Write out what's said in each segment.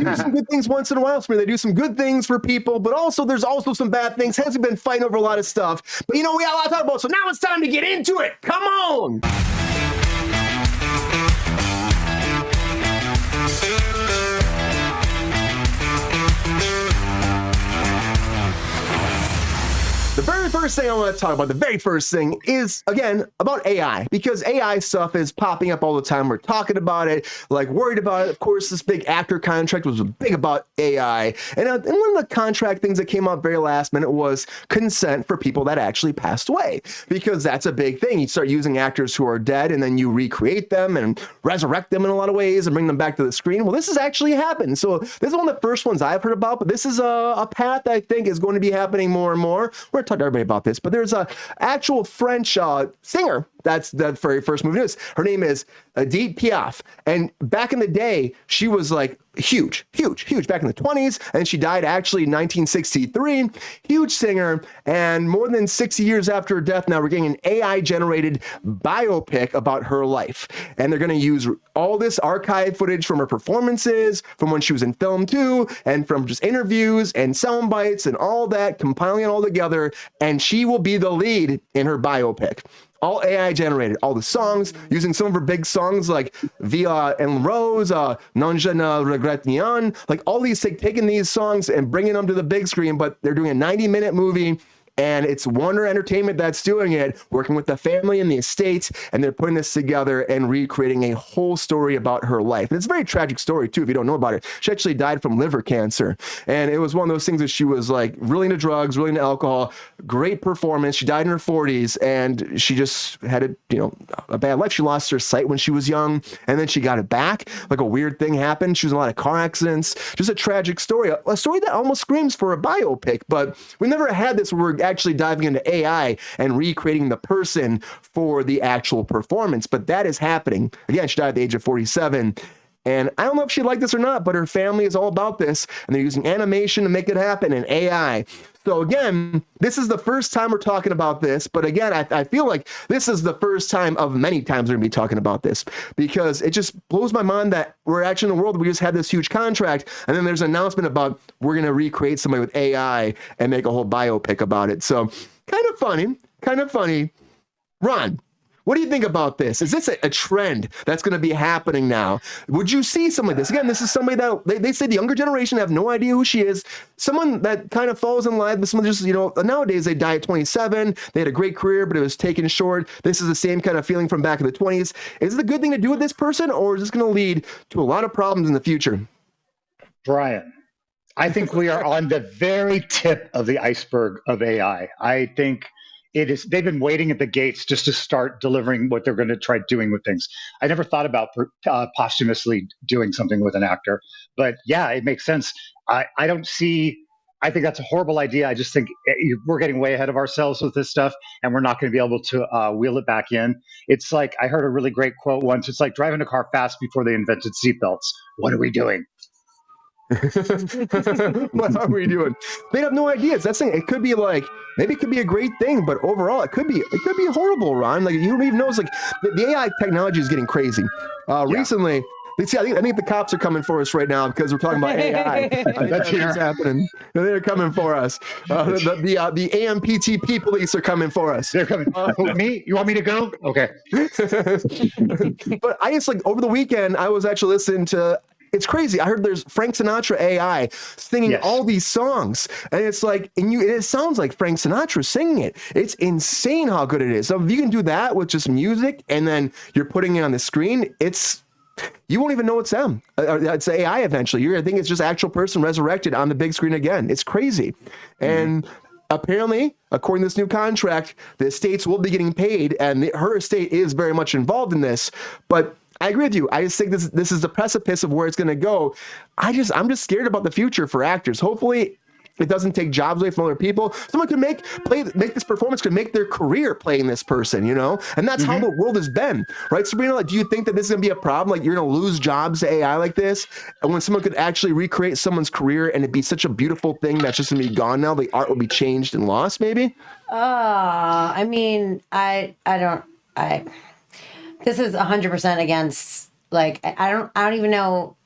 do some good things once in a while. They do some good things for people, but also there's also some bad things. Hence, we've been fighting over a lot of stuff. But we got a lot to talk about, so now it's time to get into it. Come on. The very first thing I want to talk about, the very first thing is, again, about AI, because AI stuff is popping up all the time. We're talking about it, like worried about it. Of course, this big actor contract was big about AI. And one of the contract things that came out very last minute was consent for people that actually passed away, because that's a big thing. You start using actors who are dead and then you recreate them and resurrect them in a lot of ways and bring them back to the screen. Well, this has actually happened. So this is one of the first ones I've heard about, but this is a path that I think is going to be happening more and more. We're talk to everybody about this, but there's a actual French singer that's the very first movie news. Her name is Edith Piaf, and back in the day, she was like huge back in the 20s, and she died actually in 1963. Huge singer, and more than 60 years after her death, now we're getting an AI-generated biopic about her life, and they're going to use all this archive footage from her performances, from when she was in film too, and from just interviews and sound bites and all that, compiling it all together, and she will be the lead in her biopic. All AI generated, all the songs, using some of her big songs like Via en Rose, Non Je ne regrette rien, like all these, taking these songs and bringing them to the big screen, but they're doing a 90-minute movie. And it's Warner Entertainment that's doing it, working with the family and the estate, and they're putting this together and recreating a whole story about her life. And it's a very tragic story, too, if you don't know about it. She actually died from liver cancer. And it was one of those things that she was like really into drugs, really into alcohol, great performance. She died in her 40s, and she just had a bad life. She lost her sight when she was young, and then she got it back. Like a weird thing happened. She was in a lot of car accidents. Just a tragic story, a story that almost screams for a biopic. But we never had this where we're actually diving into AI and recreating the person for the actual performance, but that is happening. Again, she died at the age of 47, and I don't know if she liked this or not, but her family is all about this, and they're using animation to make it happen and AI. So again, this is the first time we're talking about this, but again, I feel like this is the first time of many times we're going to be talking about this, because it just blows my mind that we're actually in a world where we just had this huge contract, and then there's an announcement about we're going to recreate somebody with AI and make a whole biopic about it. So kind of funny. Ron, what do you think about this? Is this a trend that's going to be happening now? Would you see something like this? Again, this is somebody that they say the younger generation have no idea who she is. Someone that kind of falls in line with someone just, nowadays they die at 27. They had a great career, but it was taken short. This is the same kind of feeling from back in the 20s. Is it a good thing to do with this person, or is this going to lead to a lot of problems in the future? Brian, I think we are on the very tip of the iceberg of AI. I think they've been waiting at the gates just to start delivering what they're going to try doing with things. I never thought about posthumously doing something with an actor, but yeah, it makes sense. I think that's a horrible idea. I just think we're getting way ahead of ourselves with this stuff, and we're not going to be able to wheel it back in. It's like, I heard a really great quote once. It's like driving a car fast before they invented seatbelts. What are we doing? What are we doing? They have no ideas. That's the thing. It could be like, maybe it could be a great thing, but overall it could be horrible, Ron. Like, you don't even know. It's like the AI technology is getting crazy. Recently, I think the cops are coming for us right now because we're talking about AI. That's what's happening. They're coming for us. The AMPTP police are coming for us. They're coming. Me? You want me to go? Okay. But I just, like, over the weekend, I was actually listening to. It's crazy. I heard there's Frank Sinatra AI singing all these songs, and it's like, it sounds like Frank Sinatra singing it. It's insane how good it is. So if you can do that with just music, and then you're putting it on the screen, you won't even know it's them. It's AI eventually. I think it's just actual person resurrected on the big screen again. It's crazy. And apparently, according to this new contract, the estates will be getting paid, and her estate is very much involved in this. But I agree with you. I just think this is the precipice of where it's going to go. I'm just scared about the future for actors. Hopefully, it doesn't take jobs away from other people. Someone could make this performance, could make their career playing this person, And that's how the world has been, right? Sabrina, like, do you think that this is going to be a problem? Like, you're going to lose jobs to AI like this? And when someone could actually recreate someone's career and it'd be such a beautiful thing that's just going to be gone now, the art will be changed and lost, maybe? I mean, this is 100% against, like, I don't even know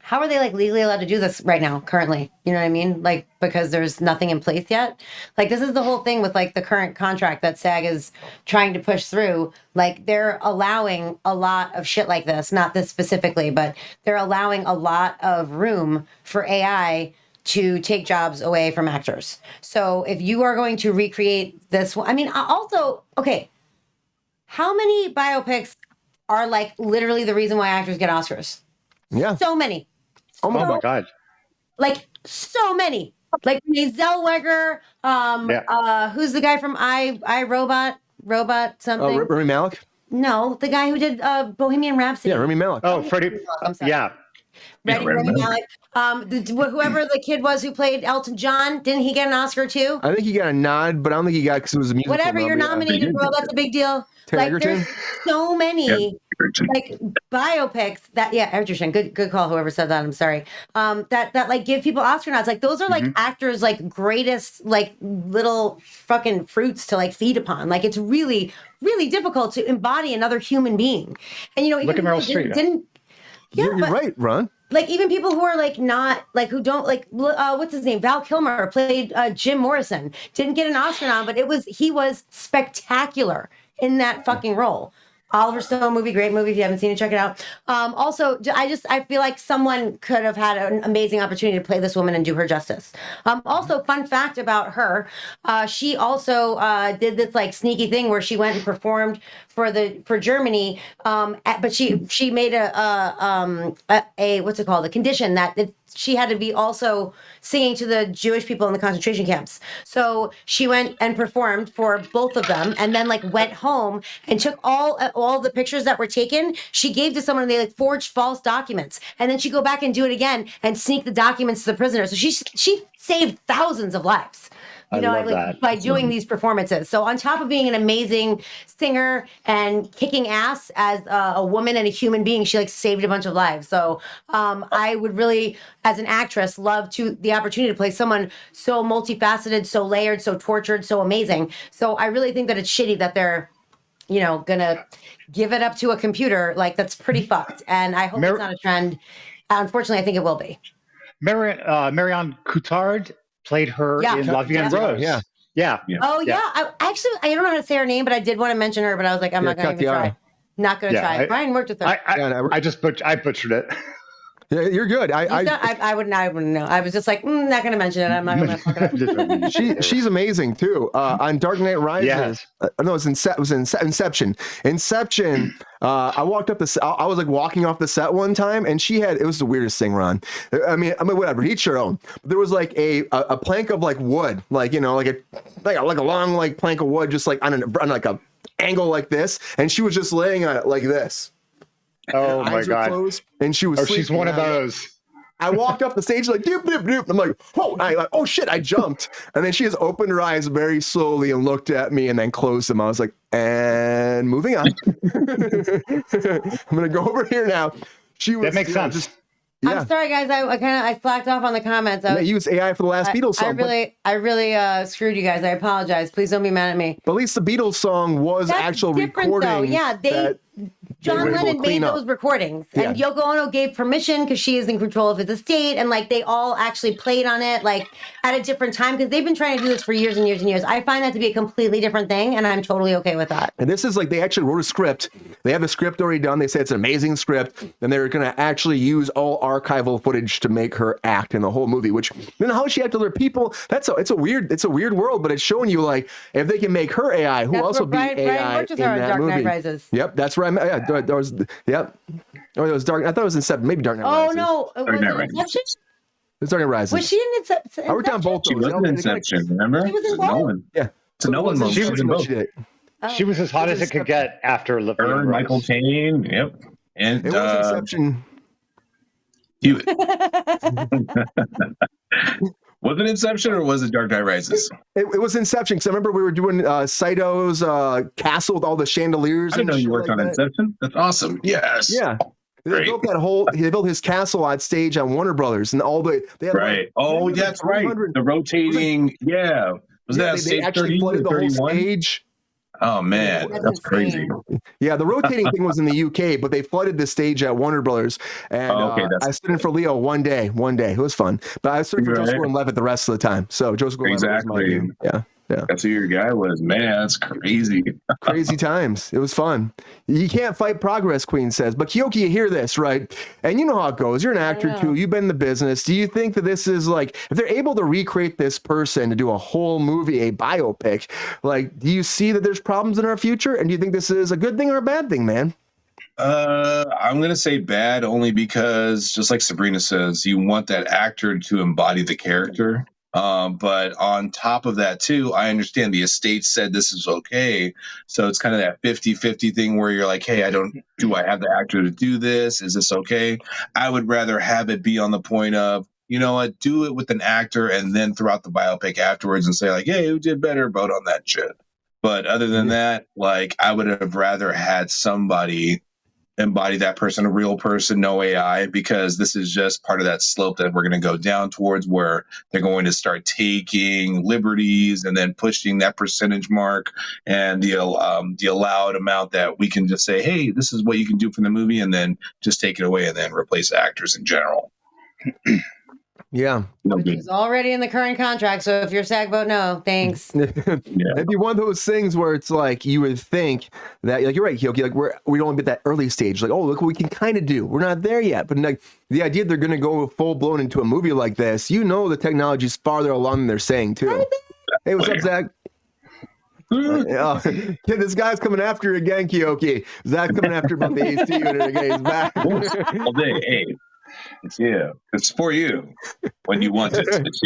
how are they like legally allowed to do this right now, currently? You know what I mean? Like, because there's nothing in place yet. Like, this is the whole thing with like the current contract that SAG is trying to push through. Like, they're allowing a lot of shit like this, not this specifically, but they're allowing a lot of room for AI to take jobs away from actors. So if you are going to recreate this, I mean, also, okay, how many biopics are like literally the reason why actors get Oscars? Yeah. So many. Oh my God. Like so many. Like Renee Zellweger, who's the guy from I Robot something? Rami Malek? No, the guy who did Bohemian Rhapsody. Yeah, Rami Malek. Oh, Freddie. I'm sorry. Yeah. Rami Malek. Whoever the kid was who played Elton John, didn't he get an Oscar too? I think he got a nod, but I don't think he got because it was a musical. Whatever, you're nominated, bro. That's a big deal. Like, there's so many like biopics that Egerton, good call, whoever said that. I'm sorry. That like give people Oscar nods. Like those are like actors like greatest like little fucking fruits to like feed upon. Like it's really, really difficult to embody another human being. And you know, look at Meryl Streep. You're right, Ron. Like even people who are like not like who don't like what's his name? Val Kilmer played Jim Morrison. Didn't get an Oscar nom, but he was spectacular in that fucking role. Oliver Stone movie, great movie. If you haven't seen it, check it out. Also, I feel like someone could have had an amazing opportunity to play this woman and do her justice. Also, fun fact about her, she also did this like sneaky thing where she went and performed for Germany, but she made a what's it called? A condition that she had to be also singing to the Jewish people in the concentration camps. So she went and performed for both of them, and then like went home and took all the pictures that were taken. She gave to someone, and they like forged false documents, and then she'd go back and do it again and sneak the documents to the prisoners. So she saved thousands of lives. You know, like, by doing these performances. So on top of being an amazing singer and kicking ass as a woman and a human being, she like saved a bunch of lives. So I would really, as an actress, love the opportunity to play someone so multifaceted, so layered, so tortured, so amazing. So I really think that it's shitty that they're, you know, gonna give it up to a computer. Like that's pretty fucked. And I hope it's not a trend. Unfortunately, I think it will be. Marianne Cotillard played her in La Vie en Rose. Yeah. Oh yeah. I don't know how to say her name, but I did want to mention her, but I was like, I'm not going to even try. Not going to try. Brian worked with her. I butchered it. Yeah, you're good. I wouldn't know. I was just like, not going to mention it. I'm not going to fuck it up. She's amazing too. On Dark Knight Rises. No, it was Inception. I walked up the set. I was like walking off the set one time, and it was the weirdest thing, Ron. I mean, whatever. Each your own. There was like a plank of like wood, like you know, like a long like plank of wood, just like on like a angle like this, and she was just laying on it like this. Oh my God! Closed, and she was. Oh, she's one of those. I walked up the stage like doop doop doop. I'm like, oh shit! I jumped, and then she just opened her eyes very slowly and looked at me, and then closed them. I was like, and moving on. I'm gonna go over here now. That makes sense. I'm sorry, guys. I slacked off on the comments. They used AI for the last Beatles song. I really screwed you guys. I apologize. Please don't be mad at me. But at least the Beatles song was actual recording. Though. Yeah, John Lennon made those recordings, and Yoko Ono gave permission because she is in control of his estate, and like they all actually played on it like at a different time because they've been trying to do this for years and years and years. I find that to be a completely different thing, and I'm totally okay with that. And this is like they actually wrote a script. They have the script already done. They say it's an amazing script, and they're going to actually use all archival footage to make her act in the whole movie. Which you know how she acted with other people. It's a weird world, but it's showing you like if they can make her AI, who else will be AI Brian worked with her in on that Dark movie? Knight Rises. Yep, that's right. There was, yep. Oh, it was Dark. I thought it was Inception. Maybe Dark Knight Rises. Oh no, was it Inception? It's Dark Knight Rises. Was she in Inception? I worked on both. She was in Inception. Remember? She was in both. Nolan. Yeah. So Nolan movie. She was in both. She was as hot as it could get after La Vie en Rose. Michael Caine. Yep. And it was Inception. Was it Inception or was it Dark Knight Rises? It was Inception because I remember we were doing Saito's castle with all the chandeliers. I didn't know you worked on Inception. That's awesome. Yes. Yeah. They built that whole. They built his castle on stage on Warner Brothers, and all the. They had right. Oh, that's right. The rotating. Yeah. Was that they stage actually 30 or flooded the whole 31? stage. Oh man, That's that's crazy. insane. Yeah, the rotating thing was in the UK, but they flooded the stage at Warner Brothers, and Oh, okay, that's I stood in for Leo one day. It was fun, but I stood in for Right. Joseph Gordon-Levitt the rest of the time. So Joseph Gordon-Levitt was my Exactly. dude. Yeah. That's who your guy was. Man, that's crazy. Crazy times. It was fun. You can't fight progress, Queen says. But Keoki, you hear this, right? And you know how it goes. You're an actor know. too. You've been in the business. Do you think that this is like, if they're able to recreate this person to do a whole movie, a biopic, like, do you see that there's problems in our future? And do you think this is a good thing or a bad thing, man? I'm gonna say bad only because, just like Sabrina says, you want that actor to embody the character. But on top of that too, I understand the estate said this is okay. So it's kind of that 50-50 thing where you're like, hey, do I have the actor to do this? Is this okay? I would rather have it be on the point of, you know what, do it with an actor and then throughout the biopic afterwards and say like, hey, who did better? Vote on that shit. But other than that, like, I would have rather had somebody embody that person, a real person, no AI, because this is just part of that slope that we're going to go down towards, where they're going to start taking liberties and then pushing that percentage mark and the allowed amount that we can just say, hey, this is what you can do from the movie, and then just take it away and then replace actors in general. Yeah. No Which good. is already in the current contract. So if your SAG vote no, thanks. It'd be one of those things where it's like you would think that, like, you're right, Keoki, like we don't get that early stage, like, oh, look what we can kind of do. We're not there yet, but like the idea they're going to go full blown into a movie like this, you know, the technology's farther along than they're saying too. Hey, what's up, Zach? Yeah, this guy's coming after you again, Keoki. Zach's coming after you about the AC unit again. He's back. All day, hey, it's for you when you want it. It's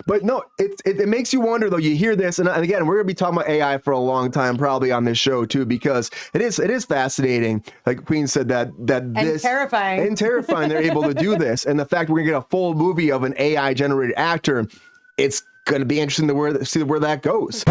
But no, it makes you wonder though. You hear this, and again, we're gonna be talking about AI for a long time, probably on this show too, because it is fascinating. Like Queen said, that this terrifying. and terrifying. They're able to do this, and the fact we're gonna get a full movie of an AI generated actor, it's gonna be interesting to see where that goes.